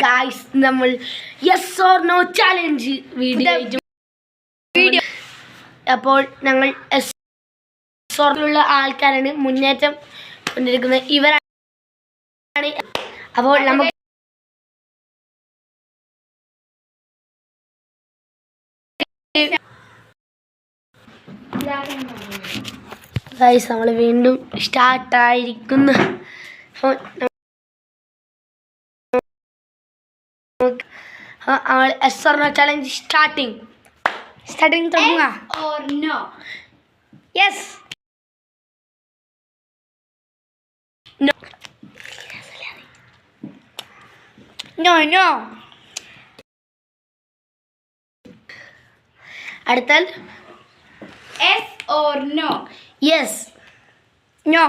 Guys നമ്മൾ yes or no challenge video അപ്പോൾ ഞങ്ങൾ യെസ് ഓറിലുള്ള ആൾക്കാരാണ് മുന്നേറ്റം കൊണ്ടിരിക്കുന്നത് ഇവരാണ്. അപ്പോൾ നമുക്ക് ഗായ്സ് നമ്മൾ വീണ്ടും സ്റ്റാർട്ടായിരിക്കുന്നു. Yes or no challenge starting തുടങ്ങുക. Yes no no. അടുത്താൽ yes or no. Yes no.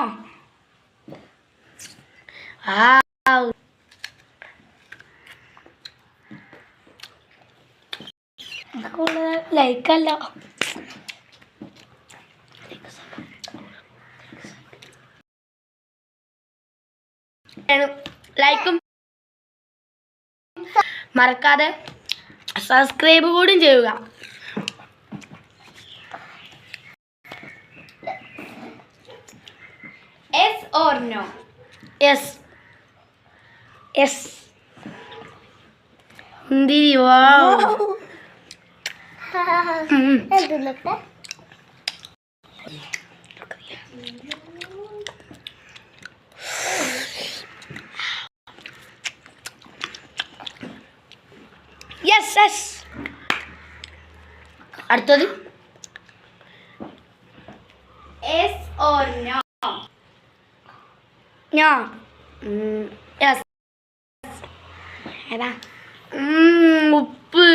ലൈക്കല്ല ലൈക്കും മറക്കാതെ സബ്സ്ക്രൈബ് കൂടി ചെയ്യുക. yes or no. Yes yes എന്തിരി വാവ്. Yes yes. അടുത്തത് yes or no. No. Yes. ഏതാ ഉപ്പ്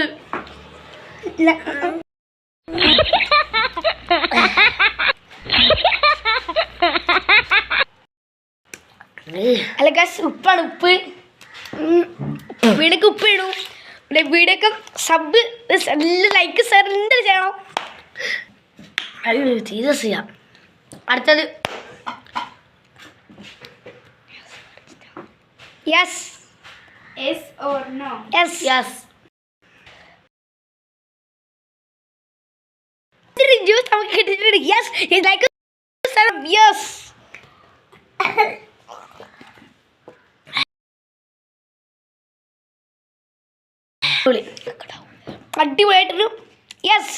അല്ല ഗസ് ഉപ്പാണ് ഉപ്പ്. വീടൊക്കെ ഉപ്പ് ഇടും. പിന്നെ വീടൊക്കെ സബ് ലൈക്ക് സെൻഡ് ചെയ്യണം. അയ്യോ സീരിയസ് ചെയ്യാം. അടുത്തത് yes yes or no. Yes yes. Juice നമുക്ക് കിട്ടിയിട്ടുണ്ട്. Yes like yes. അടിപൊളിയായിട്ടൊരു yes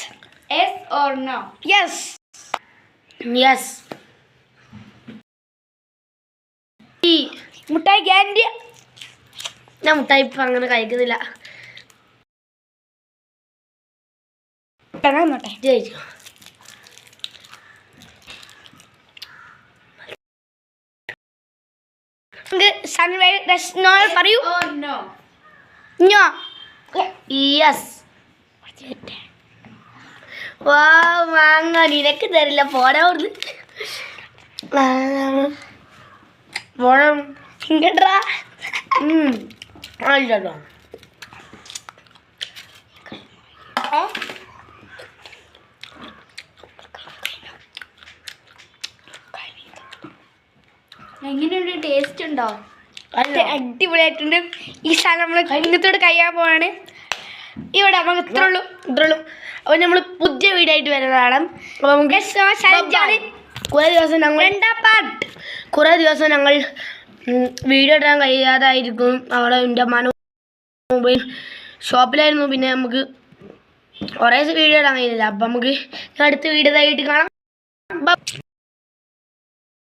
yes or no. Yes yes. മുട്ടായി ക്യാൻഡി. ഞാൻ മുട്ടായി ഇപ്പം അങ്ങനെ കഴിക്കുന്നില്ല. ജയിച്ചു. പറയൂ. Yes or no. യെസ്. വാ വാങ്ങ നിനക്ക് തരില്ല പോടാ പോണം ഇങ്ങട്ടാ. അല്ലോ എങ്ങനെയുണ്ട്? ടേസ്റ്റ് ഉണ്ടോ? അടിപൊളിയായിട്ടുണ്ട്. ഈ സാധനം നമ്മൾ ഇങ്ങനത്തോട് കഴിയാൻ പോവാണ്. ഇവിടെ നമുക്ക് ഇത്രയുള്ളൂ. അപ്പോൾ നമ്മൾ പുതിയ വീഡിയോ ആയിട്ട് വരുന്നതാണ്. അപ്പോൾ നമുക്ക് കുറേ ദിവസം ഞങ്ങൾ വീഡിയോ ഇടാൻ കഴിയാതായിരിക്കും. അവിടെ എൻ്റെ അമ്മാൻ്റെ മൊബൈൽ ഷോപ്പിലായിരുന്നു. പിന്നെ നമുക്ക് കുറേ വീഡിയോ ഇടാൻ കഴിയില്ല. അപ്പം നമുക്ക് അടുത്ത വീഡിയോ ആയിട്ട് കാണാം.